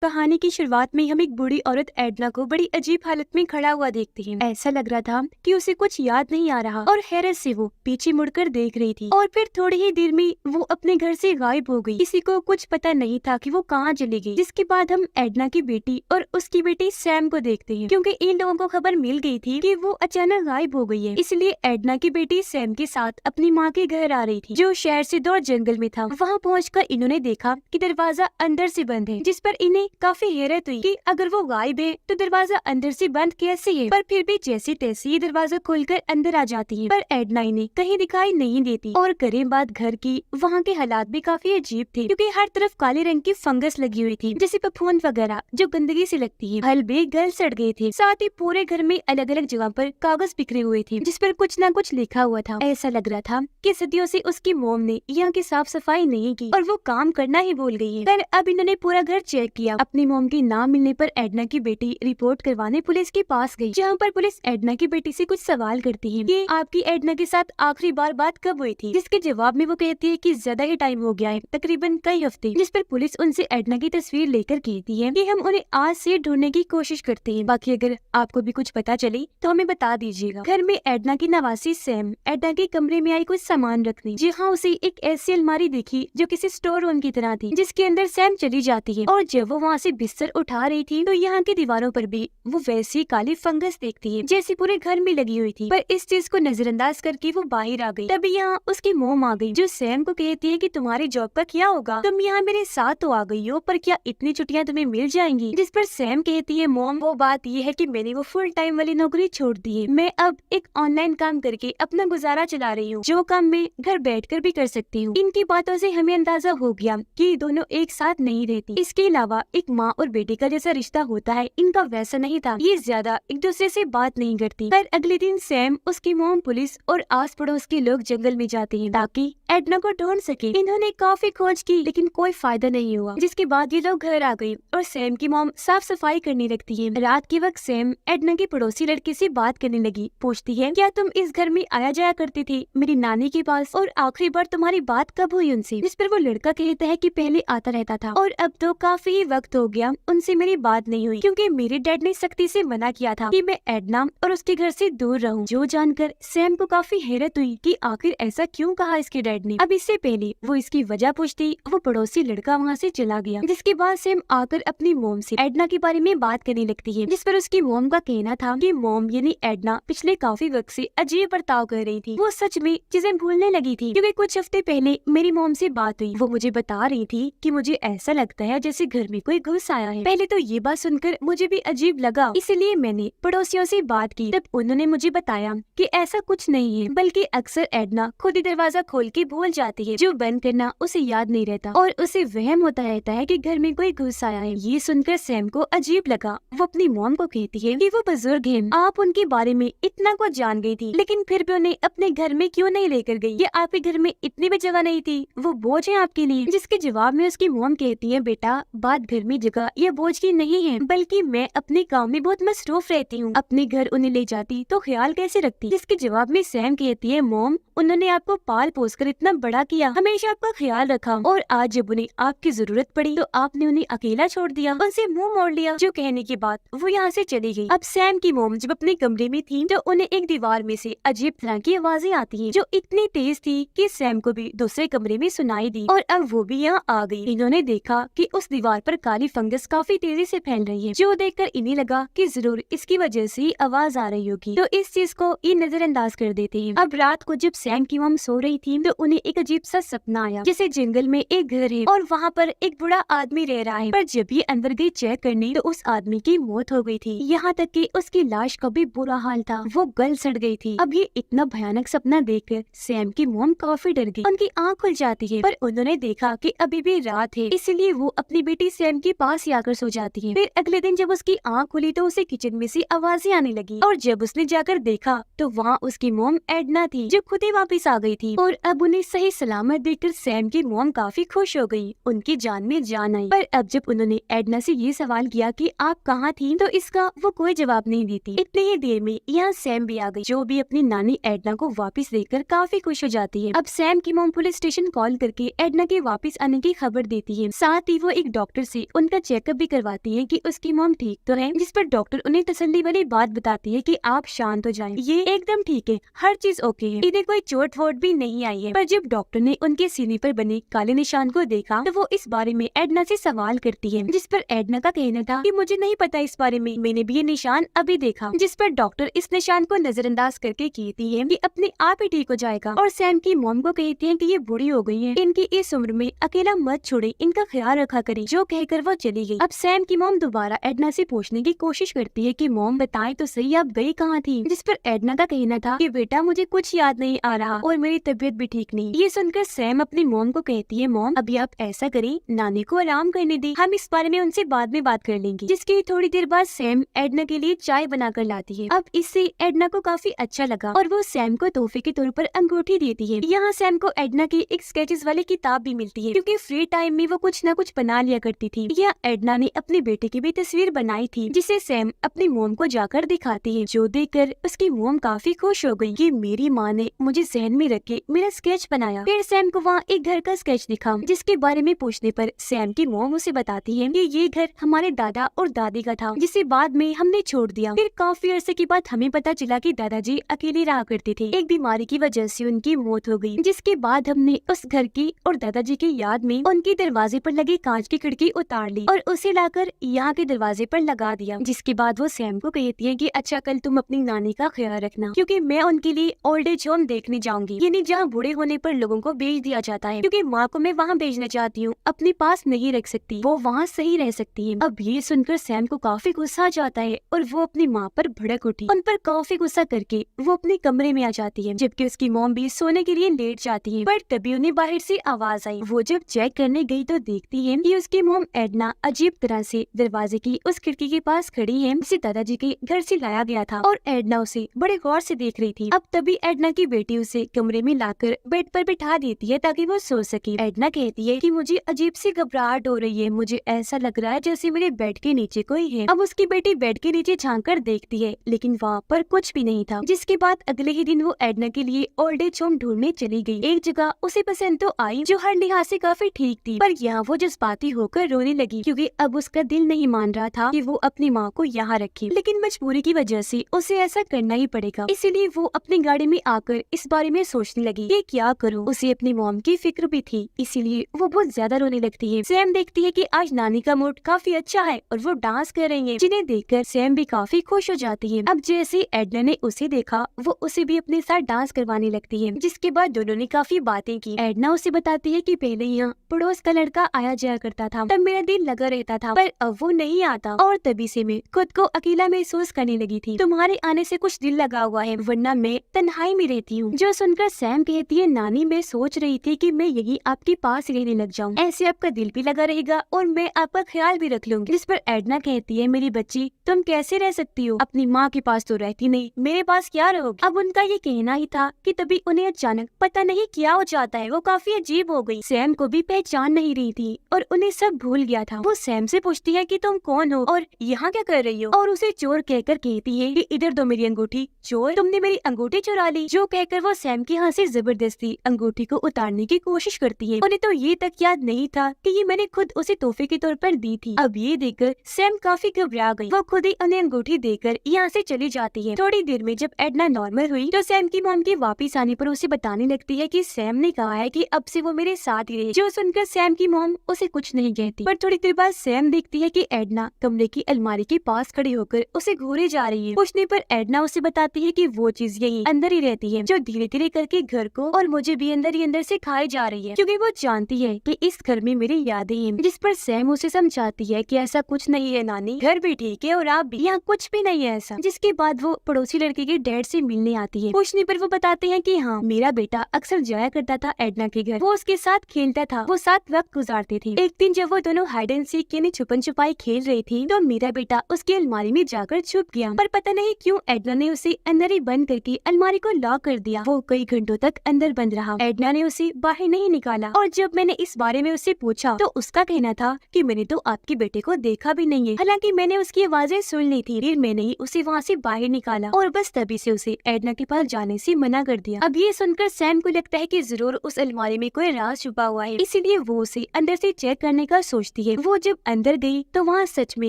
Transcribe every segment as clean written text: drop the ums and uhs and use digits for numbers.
कहानी की शुरुआत में हम एक बूढ़ी औरत एडना को बड़ी अजीब हालत में खड़ा हुआ देखते हैं। ऐसा लग रहा था कि उसे कुछ याद नहीं आ रहा और हैरत से वो पीछे मुड़कर देख रही थी और फिर थोड़ी ही देर में वो अपने घर से गायब हो गई। किसी को कुछ पता नहीं था कि वो कहाँ चली गई। जिसके बाद हम एडना की बेटी और उसकी बेटी सैम को देखते हैं, क्योंकि इन लोगों को खबर मिल गई थी कि वो अचानक गायब हो गई है। इसलिए एडना की बेटी सैम के साथ अपनी माँ के घर आ रही थी, जो शहर से दूर जंगल में था। वहाँ पहुँचकर इन्होंने देखा कि दरवाजा अंदर से बंद है, जिस पर इन्हें काफी हैरत हुई कि अगर वो गायब है तो दरवाजा अंदर से बंद कैसे है। पर फिर भी जैसे तैसे ये दरवाजा खोलकर अंदर आ जाती है, पर एडना इन्हें कहीं दिखाई नहीं देती। और करें बात घर की, वहाँ के हालात भी काफी अजीब थे, क्योंकि हर तरफ काले रंग की फंगस लगी हुई थी, जैसे फफूंद वगैरह जो गंदगी से लगती है। फल भी गल सड़ गए थे। साथ ही पूरे घर में अलग अलग जगह पर कागज बिखरे हुए थे, जिस पर कुछ न कुछ लिखा हुआ था। ऐसा लग रहा था कि सदियों से उसकी मोम ने यहाँ की साफ सफाई नहीं की और वो काम करना ही भूल गई है। पर अब इन्होंने पूरा घर चेक किया। अपनी मोम की ना मिलने पर एडना की बेटी रिपोर्ट करवाने पुलिस के पास गई, जहाँ पर पुलिस एडना की बेटी से कुछ सवाल करती है कि आपकी एडना के साथ आखिरी बार बात कब हुई थी। जिसके जवाब में वो कहती है कि ज्यादा ही टाइम हो गया है, तकरीबन कई हफ्ते। जिस पर पुलिस उनसे एडना की तस्वीर लेकर कहती है कि हम उन्हें आज से ढूंढने की कोशिश करते हैं। बाकी अगर आपको भी कुछ पता चले तो हमें बता दीजिएगा। घर में एडना की नवासी सैम एडना के कमरे में आई कुछ सामान रखने, जहाँ उसे एक ऐसी अलमारी दिखी जो किसी स्टोर रूम की तरह थी, जिसके अंदर सैम चली जाती है। और जब वो वहाँ से बिस्तर उठा रही थी तो यहाँ की दीवारों पर भी वो वैसी काली फंगस देखती है जैसी पूरे घर में लगी हुई थी। पर इस चीज को नजरअंदाज करके वो बाहर आ गई। तभी यहाँ उसकी मोम आ गई, जो सैम को कहती है कि तुम्हारी जॉब का क्या होगा, तुम यहाँ मेरे साथ तो आ गई हो, पर क्या इतनी छुट्टियाँ तुम्हें मिल जाएंगी। जिस पर सैम कहती है मोम, वो बात ये है कि मैंने वो फुल टाइम वाली नौकरी छोड़ दी है। मैं अब एक ऑनलाइन काम करके अपना गुजारा चला रही हूँ, जो काम मैं घर बैठकर भी कर सकती हूँ। इनकी बातों से हमें अंदाजा हो गया कि दोनों एक साथ नहीं रहती। इसके अलावा एक माँ और बेटे का जैसा रिश्ता होता है, इनका वैसा नहीं था। ये ज्यादा एक दूसरे से बात नहीं करती। पर अगले दिन सैम, उसकी मोम, पुलिस और आस पड़ोस के लोग जंगल में जाते हैं ताकि एडना को ढूंढ सके। इन्होंने काफी खोज की लेकिन कोई फायदा नहीं हुआ। जिसके बाद ये लोग घर आ गए और सैम की मोम साफ सफाई करने लगती है। रात के वक्त सैम एडना के पड़ोसी लड़के से बात करने लगी। पूछती है, क्या तुम इस घर में आया जाया करती थी मेरी नानी के पास, और आखिरी बार तुम्हारी बात कब हुई उनसे। जिस पर वो लड़का कहता है कि पहले आता रहता था और अब तो काफी वक्त हो गया उनसे मेरी बात नहीं हुई, क्योंकि मेरे डैड ने सख्ती से मना किया था कि मैं एडना और उसके घर से दूर रहूं। जो जानकर सैम को काफी हैरत हुई कि आखिर ऐसा क्यों कहा इसके डैड ने। अब इससे पहले वो इसकी वजह पूछती, वो पड़ोसी लड़का वहाँ से चला गया। जिसके बाद सैम आकर अपनी मोम से एडना के बारे में बात करने लगती है। जिस पर उसकी मोम का कहना था कि मोम यानी एडना पिछले काफी वक्त से अजीब बर्ताव कर रही थी। वो सच में चीजें भूलने लगी थी, क्योंकि कुछ हफ्ते पहले मेरी मोम से बात हुई। वो मुझे बता रही थी कि मुझे ऐसा लगता है जैसे घर में कोई घुस आया है। पहले तो ये बात सुनकर मुझे भी अजीब लगा, इसलिए मैंने पड़ोसियों से बात की। तब उन्होंने मुझे बताया कि ऐसा कुछ नहीं है, बल्कि अक्सर एडना खुद ही दरवाजा खोल के भूल जाती है, जो बंद करना उसे याद नहीं रहता और उसे वहम होता रहता है कि घर में कोई घुस आया है। ये सुनकर सैम को अजीब लगा। वो अपनी मॉम को कहती है कि वो बुजुर्ग हैं, आप उनके बारे में इतना कुछ जान गई थी, लेकिन फिर भी उन्हें अपने घर में क्यों नहीं लेकर गई। ये आपके घर में इतनी भी जगह नहीं थी, वो बोझ है आपके लिए। जिसके जवाब में उसकी मॉम कहती है, बेटा बात घर में जगह या बोझ की नहीं है, बल्कि मैं अपने काम में बहुत मसरूफ रहती हूँ। अपने घर उन्हें ले जाती तो ख्याल कैसे रखती। जिसके जवाब में सैम कहती है, मॉम उन्होंने आपको पाल पोस कर इतना बड़ा किया, हमेशा आपका ख्याल रखा, और आज जब उन्हें आपकी जरूरत पड़ी तो आपने उन्हें अकेला छोड़ दिया, उनसे मुंह मोड़ लिया। जो कहने के बाद वो यहाँ से चली गई। अब सैम की मोम जब अपने कमरे में थी तो उन्हें एक दीवार में से अजीब तरह की आवाजें आती हैं, जो इतनी तेज थी कि सैम को भी दूसरे कमरे में सुनाई दी, और अब वो भी यहाँ आ गई। इन्होंने देखा कि उस दीवार पर काली फंगस काफी तेजी से फैल रही है, जो देखकर इन्हें लगा कि जरूर इसकी वजह से ही आवाज आ रही होगी, तो इस चीज को ये नजरअंदाज कर देते हैं। अब रात को जब सैम की मोम सो रही थी तो उन्हें एक अजीब सा सपना आया, जैसे जंगल में एक घर है और वहाँ पर एक बूढ़ा आदमी रह रहा है। पर जब ये अंदर गई चेक करने तो उस आदमी की मौत हो गई थी, यहाँ तक कि उसकी लाश का भी बुरा हाल था, वो गल सड़ गई थी। अब ये इतना भयानक सपना देखकर सैम की मोम काफी डर गई। उनकी आँख खुल जाती है, पर उन्होंने देखा कि अभी भी रात है, इसलिए वो अपनी बेटी सैम के पास ही आकर सो जाती है। फिर अगले दिन जब उसकी आँख खुली तो उसे किचन में से आवाजें आने लगी, और जब उसने जाकर देखा तो वहाँ उसकी मोम एडना थी, जो खुद ही वापस आ गई थी। और अब उन्हें उन्हें सही सलामत देखकर सैम की मॉम काफी खुश हो गई। उनकी जान में जान आई। पर अब जब उन्होंने एडना से ये सवाल किया कि आप कहाँ थी, तो इसका वो कोई जवाब नहीं देती। इतनी ही देर में यहाँ सैम भी आ गई, जो भी अपनी नानी एडना को वापस देखकर काफी खुश हो जाती है। अब सैम की मॉम पुलिस स्टेशन कॉल करके एडना के वापस आने की खबर देती है। साथ ही वो एक डॉक्टर से उनका चेकअप भी करवाती है कि उसकी मॉम ठीक तो है, जिस पर डॉक्टर उन्हें तसल्ली वाली बात बताती है कि आप शांत हो जाएं, ये एकदम ठीक है, हर चीज ओके है, इन्हें कोई चोट वोट भी नहीं आई है। पर जब डॉक्टर ने उनके सीने पर बने काले निशान को देखा तो वो इस बारे में एडना से सवाल करती है, जिस पर एडना का कहना था कि मुझे नहीं पता इस बारे में, मैंने भी ये निशान अभी देखा। जिस पर डॉक्टर इस निशान को नजरअंदाज करके कहती है कि अपने आप ही ठीक हो जाएगा, और सैम की मॉम को कहती है कि ये बूढ़ी हो गई है, इनकी इस उम्र में अकेला मत छोड़े, इनका ख्याल रखा करे। जो कहकर वो चली गई। अब सैम की मॉम दोबारा एडना से पूछने की कोशिश करती है कि मॉम बताएं तो सही, आप गई कहाँ थी? जिस पर एडना का कहना था कि बेटा मुझे कुछ याद नहीं आ रहा और मेरी तबीयत भी ठीक नहीं। ये सुनकर सैम अपनी मॉम को कहती है, मॉम अभी आप ऐसा करें, नानी को आराम करने दें, हम इस बारे में उनसे बाद में बात कर लेंगे। जिसकी थोड़ी देर बाद सैम एडना के लिए चाय बनाकर लाती है। अब इससे एडना को काफी अच्छा लगा और वो सैम को तोहफे के तौर पर अंगूठी देती है। यहाँ सैम को एडना की एक स्केचेस वाली किताब भी मिलती है, क्योंकि फ्री टाइम में वो कुछ न कुछ बना लिया करती थी। यह एडना ने अपने बेटे की भी तस्वीर बनाई थी, जिसे सैम अपनी मोम को जाकर दिखाती है, जो देखकर उसकी मोम काफी खुश हो गई कि मेरी माँ ने मुझे जहन में रख के मेरा स्केच बनाया। फिर सैम को वहाँ एक घर का स्केच दिखा, जिसके बारे में पूछने पर सैम की मोम उसे बताती है कि ये घर हमारे दादा और दादी का था, जिसे बाद में हमने छोड़ दिया। फिर काफी अरसे के बाद हमें पता चला कि दादाजी अकेले रहा करते थे, एक बीमारी की वजह से उनकी मौत हो गई। जिसके बाद हमने उस घर की और दादाजी की याद में उनके दरवाजे पर लगी कांच की खिड़की उतार ली और उसे लाकर यहाँ के दरवाजे पर लगा दिया। जिसके बाद वो सैम को कहती है कि अच्छा कल तुम अपनी नानी का ख्याल रखना, क्योंकि मैं उनके लिए ओल्ड एज होम देखने जाऊंगी, यानी जहाँ बूढ़े होने पर लोगों को भेज दिया जाता है, क्योंकि माँ को मैं वहाँ भेजना चाहती हूँ, अपने पास नहीं रख सकती, वो वहाँ सही रह सकती है। अब ये सुनकर सैम को काफी गुस्सा आ जाता है और वो अपनी माँ पर भड़क उठी। उन पर काफी गुस्सा करके वो अपने कमरे में आ जाती है, जबकि उसकी मॉम भी सोने के लिए लेट जाती है। पर तभी उन्हें बाहर से आवाज आई। वो जब चेक करने गई तो देखती है कि उसकी मॉम एडना अजीब तरह से दरवाजे की उस खिड़की के पास खड़ी है, जिसे दादाजी के घर से लाया गया था, और एडना उसे बड़े गौर से देख रही थी। अब तभी एडना की बेटी उसे कमरे में लाकर बेड पर बिठा देती है ताकि वो सो सके। एडना कहती है कि मुझे अजीब सी घबराहट हो रही है, मुझे ऐसा लग रहा है जैसे मेरे बेड के नीचे कोई है। अब उसकी बेटी बेड के नीचे झांक कर देखती है, लेकिन वहाँ पर कुछ भी नहीं था। जिसके बाद अगले ही दिन वो एडना के लिए ओल्ड एज होम ढूंढने चली गई। एक जगह उसे पसंद तो आई जो हर लिहाज से काफी ठीक थी, पर यहाँ वो जज्बाती होकर रोने लगी, क्योंकि अब उसका दिल नहीं मान रहा था कि वो अपनी माँ को यहाँ रखे, लेकिन मजबूरी की वजह से उसे ऐसा करना ही पड़ेगा। इसीलिए वो अपनी गाड़ी में आकर इस बारे में सोचने लगी कि क्या करूँ। उसे अपनी मॉम की फिक्र भी थी, इसीलिए वो बहुत ज्यादा रोने लगती है। सैम देखती है कि आज नानी का मूड काफी अच्छा है और वो डांस कर रही है, जिन्हें देखकर सैम भी काफी खुश हो जाती है। अब जैसे एडना ने उसे देखा, वो उसे भी अपने साथ डांस करवाने लगती है। जिसके बाद दोनों ने काफी बातें की। एडना उसे बताती है कि पहले यहाँ पड़ोस का लड़का आया जाया करता था, तब मेरा दिल लगा रहता था, पर अब वो नहीं आता और तभी से मैं खुद को अकेला महसूस करने लगी थी। तुम्हारे आने से कुछ दिल लगा हुआ है, वरना मैं तन्हाई में रहती हूँ। जो सुनकर सैम कहती है, नानी मैं सोच रही थी कि मैं यही आपके पास रहने लग जाऊँ, ऐसे आपका दिल भी लगा रहेगा और मैं आपका ख्याल भी रख लूंगी। जिस पर एडना कहती है, मेरी बच्ची तुम कैसे रह सकती हो, अपनी माँ के पास तो रहती नहीं, मेरे पास क्या रहोगी। अब उनका ये कहना ही था कि तभी उन्हें अचानक पता नहीं क्या हो जाता है, वो काफी अजीब हो गई। सैम को भी पहचान नहीं रही थी और उन्हें सब भूल गया था। वो सैम से पूछती है कि तुम कौन हो और यहाँ क्या कर रही हो, और उसे चोर कहकर कहती है कि इधर दो मेरी अंगूठी। चोर, तुमने मेरी अंगूठी चुरा ली। जो कहकर वो सैम के हाथ से जबरदस्ती अंगूठी को उतारने की कोशिश करती है। उन्हें तो ये तक याद नहीं था कि ये मैंने खुद उसे तोहफे के तौर पर दी थी। अब ये देखकर सैम काफी घबरा गई। वो खुद ही उन्हें अंगूठी देकर यहाँ से चली जाती है। थोड़ी देर में जब एडना नॉर्मल हुई तो सैम की मॉम के वापिस आने पर उसे बताने लगती है कि सैम ने कहा है कि अब से वो मेरे साथ ही रहे। जो सुनकर सैम की मॉम उसे कुछ नहीं कहती, पर थोड़ी देर बाद सैम देखती है कि एडना कमरे की अलमारी के पास खड़ी होकर उसे घूरे जा रही है। पूछने पर एडना उसे बताती है कि वो चीज यही अंदर ही रहती है, जो धीरे धीरे करके घर को और मुझे भी अंदर ही अंदर से खाई जा रही है, क्योंकि वो जानती है कि इस घर में मेरी यादें हैं। जिस पर सैम उसे समझाती है कि ऐसा कुछ नहीं है नानी, घर भी ठीक है और आप भी, यहाँ कुछ भी नहीं है ऐसा। जिसके बाद वो पड़ोसी लड़के के डैड से मिलने आती है। पूछने पर वो बताते हैं कि हाँ, मेरा बेटा अक्सर जाया करता था एडना के घर, वो उसके साथ खेलता था, वो साथ वक्त गुजारते थे। एक दिन जब वो दोनों हाइड एंड सीक यानी छुपन छुपाई खेल रही थी, तो मेरा बेटा उसकी अलमारी में जाकर छुप गया, पर पता नहीं क्यों एडना ने उसे अंदर ही बंद करके अलमारी को लॉक कर दिया। वो कई घंटों तक अंदर बंद रहा। एडना ने उसे बाहर नहीं निकाला और जब मैंने इस बारे में उससे पूछा तो उसका कहना था कि मैंने तो आपके बेटे को देखा भी नहीं है। हालांकि मैंने उसकी आवाजें सुन ली थी, फिर मैंने ही उसे वहाँ से बाहर निकाला और बस तभी से उसे एडना के पास जाने से मना कर दिया। अब ये सुनकर सैम को लगता है कि जरूर उस अलमारी में कोई राज छुपा हुआ है, इसीलिए वो उसे अंदर से चेक करने का सोचती है। वो जब अंदर गई तो वहाँ सच में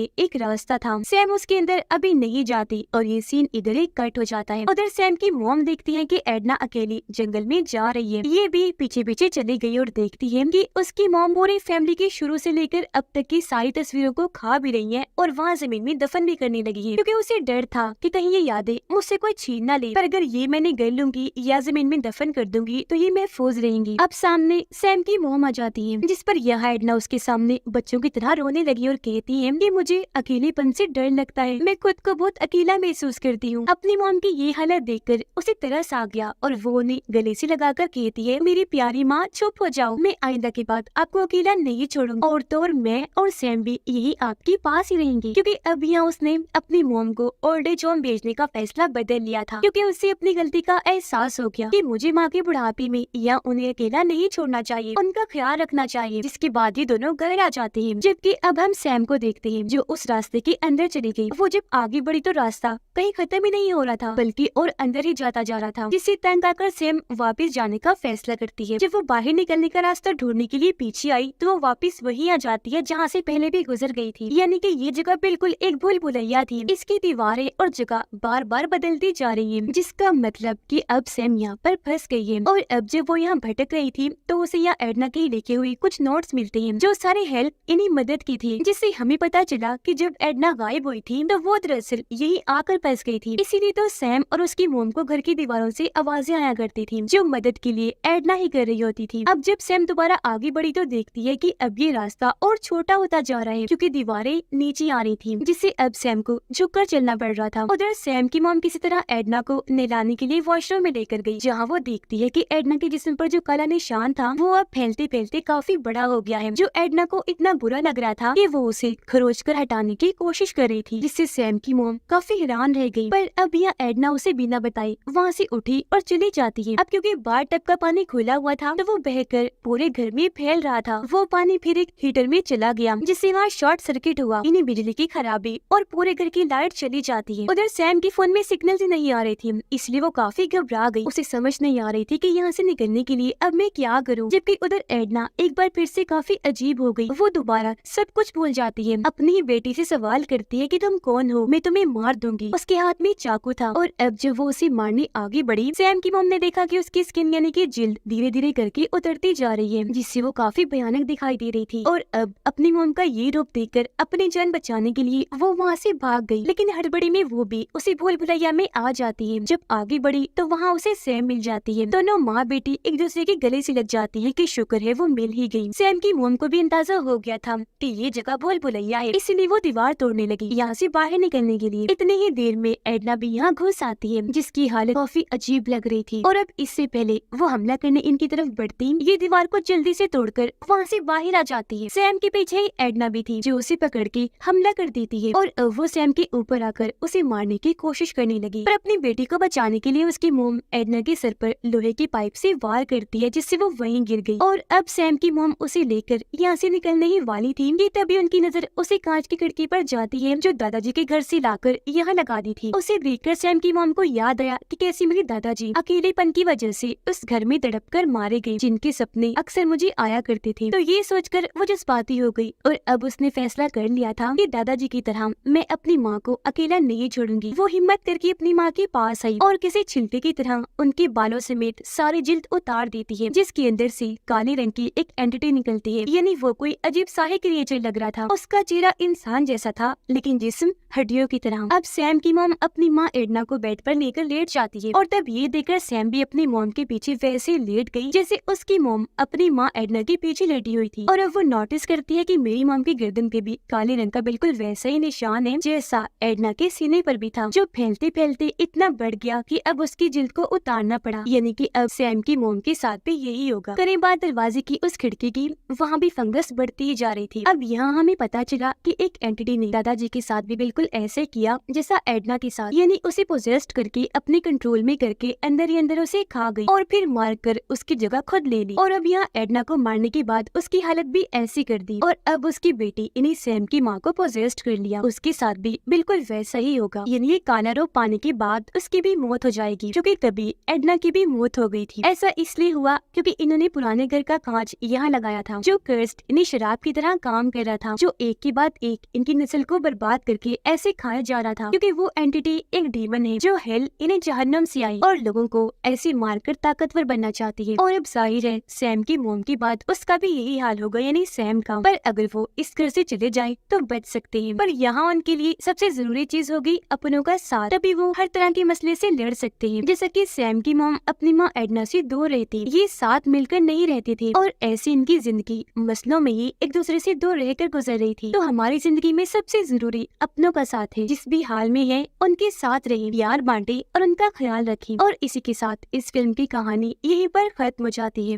एक रास्ता था। सैम उसके अंदर अभी नहीं जाती और ये सीन इधर ही कट हो जाता है। उधर सैम की मॉम देखती है कि एडना अकेली जंगल में जा रही है। ये भी पीछे पीछे चली गई और देखती है कि उसकी मॉम पूरी फैमिली की शुरू से लेकर अब तक की सारी तस्वीरों को खा भी रही है और वहाँ जमीन में दफन भी करने लगी है, क्योंकि उसे डर था कि कहीं ये यादें मुझसे कोई छीन ना ले। पर अगर ये मैंने कर लूंगी या जमीन में दफन कर दूंगी तो ये महफूज रहेंगी। अब सामने सैम की मॉम आ जाती है, जिस पर यह एडना उसके सामने बच्चों की तरह रोने लगी और कहती है कि मुझे अकेलेपन से डर लगता है, मैं खुद को बहुत अकेला महसूस करती हूँ। अपनी मॉम की ये हालत देखकर उसे तरस आ गया और वो उन्हें गले से लगाकर कहती है, मेरी प्यारी माँ चुप हो जाओ, मैं आइंदा के बाद आपको अकेला नहीं छोड़ूंगी और तो और मैं और सैम भी यही आपके पास ही रहेंगे। क्योंकि अब यहाँ उसने अपनी मॉम को ओल्ड एज होम भेजने का फैसला बदल लिया था, क्योंकि उसे अपनी गलती का एहसास हो गया कि मुझे माँ के बुढ़ापे में या उन्हें अकेला नहीं छोड़ना चाहिए, उनका ख्याल रखना चाहिए। जिसके बाद ये दोनों घर आ जाते हैं। जबकि अब हम सैम को देखते हैं जो उस रास्ते के अंदर चली गई। वो जब आगे बढ़ी तो रास्ता कहीं खत्म ही नहीं हो रहा था, बल्कि और अंदर ही जाता जा रहा था, जिससे तंग आकर सैम वापस जाने का फैसला करती है। जब वो बाहर निकलने का रास्ता ढूंढने के लिए पीछे आई तो वो वापस वही आ जाती है जहाँ से पहले भी गुजर गई थी। यानी कि ये जगह बिल्कुल एक भूल भुलैया थी। इसकी दीवारें और जगह बार बार बदलती जा रही है, जिसका मतलब कि अब सैम यहाँ पर फंस गई है। और अब जब वो यहाँ भटक रही थी तो उसे यहाँ एडना के लिखे हुए कुछ नोट्स मिलते हैं जो सारी हेल्प इन्हीं मदद की थी, जिससे हमें पता चला कि जब एडना गायब हुई थी तो वो दरअसल यही आकर फंस गई थी। इसीलिए तो सैम और उसकी मोम को घर की दीवारों से आवाजें आया करती थी जो मदद के लिए एडना ही कर रही होती थी। अब जब सैम दोबारा आगे बढ़ी तो देखती है कि अब ये रास्ता और छोटा होता जा रहा है, क्योंकि दीवारें नीचे आ रही थी, जिससे अब सैम को झुककर चलना पड़ रहा था। उधर सैम की मोम किसी तरह एडना को नहलाने के लिए वॉशरूम में लेकर गई, जहाँ वो देखती है कि एडना के जिस्म पर जो काला निशान था वो अब फैलते फैलते काफी बड़ा हो गया है, जो एडना को इतना बुरा लग रहा था कि वो उसे खरोच कर हटाने की कोशिश कर रही थी, जिससे सैम की मोम काफी हैरान रह गई। पर अब यह एडना उसे बिना बताए वहाँ से उठी और चली जाती है। अब क्योंकि बार टब का पानी खुला हुआ था तो वो बहकर पूरे घर में फैल रहा था। वो पानी फिर एक हीटर में चला गया, जिससे वहाँ शॉर्ट सर्किट हुआ, इन्हीं बिजली की खराबी और पूरे घर की लाइट चली जाती है। उधर सैम की फोन में सिग्नल ही नहीं आ रही थी, इसलिए वो काफी घबरा गई। उसे समझ नहीं आ रही थी कि यहाँ से निकलने के लिए अब मैं क्या करूँ। जबकि उधर एडना एक बार फिर से काफी अजीब हो गई। वो दोबारा सब कुछ भूल जाती है, अपनी ही बेटी से सवाल करती है कि तुम कौन हो, मैं तुम्हें मार दूंगी। उसके हाथ में चाकू था और अब जब वो उसे मारने आगे बढ़ी, सैम की मॉम ने देखा कि उसकी स्किन यानी कि जिल्द धीरे धीरे करके उतरती जा रही है, जिससे वो काफी भयानक दिखाई दे रही थी। और अब अपनी मॉम का ये रूप देखकर अपनी जान बचाने के लिए वो वहाँ से भाग गई, लेकिन हड़बड़ी में वो भी उसी भूल भुलैया में आ जाती है। जब आगे बढ़ी तो वहाँ उसे सैम मिल जाती है। दोनों माँ बेटी एक दूसरे के गले से लग जाती है कि शुक्र है वो मिल ही गई। सैम की मॉम को भी अंदाजा हो गया था कि ये जगह भूल भुलैया है, इसलिए वो दीवार तोड़ने लगी यहाँ से बाहर निकलने के लिए। इतनी ही देर में एडना भी यहाँ घुस आती है, जिसकी हालत काफी अजीब लग रही थी। और अब इससे पहले वो हमला करने इनकी तरफ बढ़ती, ये दीवार को जल्दी से तोड़कर वहाँ से बाहर आ जाती है। सैम के पीछे ही एडना भी थी जो उसे पकड़ के हमला कर देती है और अब वो सैम के ऊपर आकर उसे मारने की कोशिश करने लगी। पर अपनी बेटी को बचाने के लिए उसकी मोम एडना के सर पर लोहे की पाइप से वार करती है, जिससे वो वहीं गिर गई। और अब सैम की मोम उसे लेकर यहाँ से निकलने ही वाली थी कि तभी उनकी नजर उसे कांच की खिड़की पर जाती है जो दादाजी के घर से लाकर यहाँ लगा दी थी। उसे देखकर सैम की मोम को याद आया कि कैसे मेरे दादाजी अकेलेपन की वजह से उस घर में तड़प कर मारे गए, जिनके सपने अक्सर मुझे आया करते थे। तो ये सोचकर वो जज्बाती हो गई और अब उसने फैसला कर लिया था कि दादाजी की तरह मैं अपनी माँ को अकेला नहीं छोड़ूंगी। वो हिम्मत करके अपनी माँ के पास आई और किसी छिलके की तरह उनके बालों समेत सारी जिल्द उतार देती है, जिसके अंदर से काले रंग की एक एंटिटी निकलती है। यानी वो कोई अजीब सा ही क्रिएचर लग रहा था। उसका चेहरा इंसान जैसा था लेकिन जिस्म हड्डियों की तरह। अब सैम की मॉम अपनी माँ एडना को बेड पर लेकर लेट जाती है और तब ये देखकर सैम भी अपनी मॉम के पीछे वैसे लेट गई जैसे उसकी मॉम अपनी माँ एडना के पीछे लेटी हुई थी। और अब वो नोटिस करती है कि मेरी मॉम की गर्दन पे भी काले रंग का बिल्कुल वैसा ही निशान है जैसा एडना के सीने पर भी था, जो फैलते फैलते इतना बढ़ गया कि अब उसकी जिल्द को उतारना पड़ा। यानी कि अब सैम की मॉम के साथ भी यही होगा। करीब बाद दरवाजे की उस खिड़की की वहाँ भी फंगस बढ़ती ही जा रही थी। अब यहाँ हमें पता चला कि एक एंटिटी ने दादाजी के साथ भी बिल्कुल बिल्कुल ऐसे किया जैसा एडना के साथ, यानी उसे पोजेस्ट करके अपने कंट्रोल में करके अंदर ही अंदर उसे खा गई और फिर मारकर उसकी जगह खुद ले ली। और अब यहाँ एडना को मारने के बाद उसकी हालत भी ऐसी कर दी और अब उसकी बेटी इन्हीं सैम की माँ को पोजेस्ट कर लिया। उसके साथ भी बिल्कुल वैसा ही होगा, यानी ये काला रोग पाने के बाद उसकी भी मौत हो जाएगी, क्योंकि तभी एडना की भी मौत हो गई थी। ऐसा इसलिए हुआ क्योंकि इन्होंने पुराने घर का कांच यहाँ लगाया था जो कर्स्ड इन्हीं शराब की तरह काम कर रहा था, जो एक के बाद एक इनकी नस्ल को बर्बाद करके ऐसे खाया जा रहा था, क्योंकि वो एंटिटी एक डीमन है जो हेल इन्हें जहन्नम से आई और लोगों को ऐसे मारकर ताकतवर बनना चाहती है। और अब जाहिर है सैम की मोम के बाद उसका भी यही हाल होगा, यानी सैम का। पर अगर वो इस घर से चले जाए तो बच सकते हैं, पर यहाँ उनके लिए सबसे जरूरी चीज होगी अपनों का साथ, तभी वो हर तरह के मसले से लड़ सकते हैं। जैसा कि सैम की मोम अपनी माँ एडना से दूर रहती, ये साथ मिलकर नहीं रहते थे और ऐसी इनकी जिंदगी मसलों में ही एक दूसरे से दूर रहकर गुजर रही थी। तो हमारी जिंदगी में सबसे जरूरी अपनों का साथ है, जिस भी हाल में है उनके साथ रहे, प्यार बांटे और उनका ख्याल रखें। और इसी के साथ इस फिल्म की कहानी यहीं पर खत्म हो जाती है।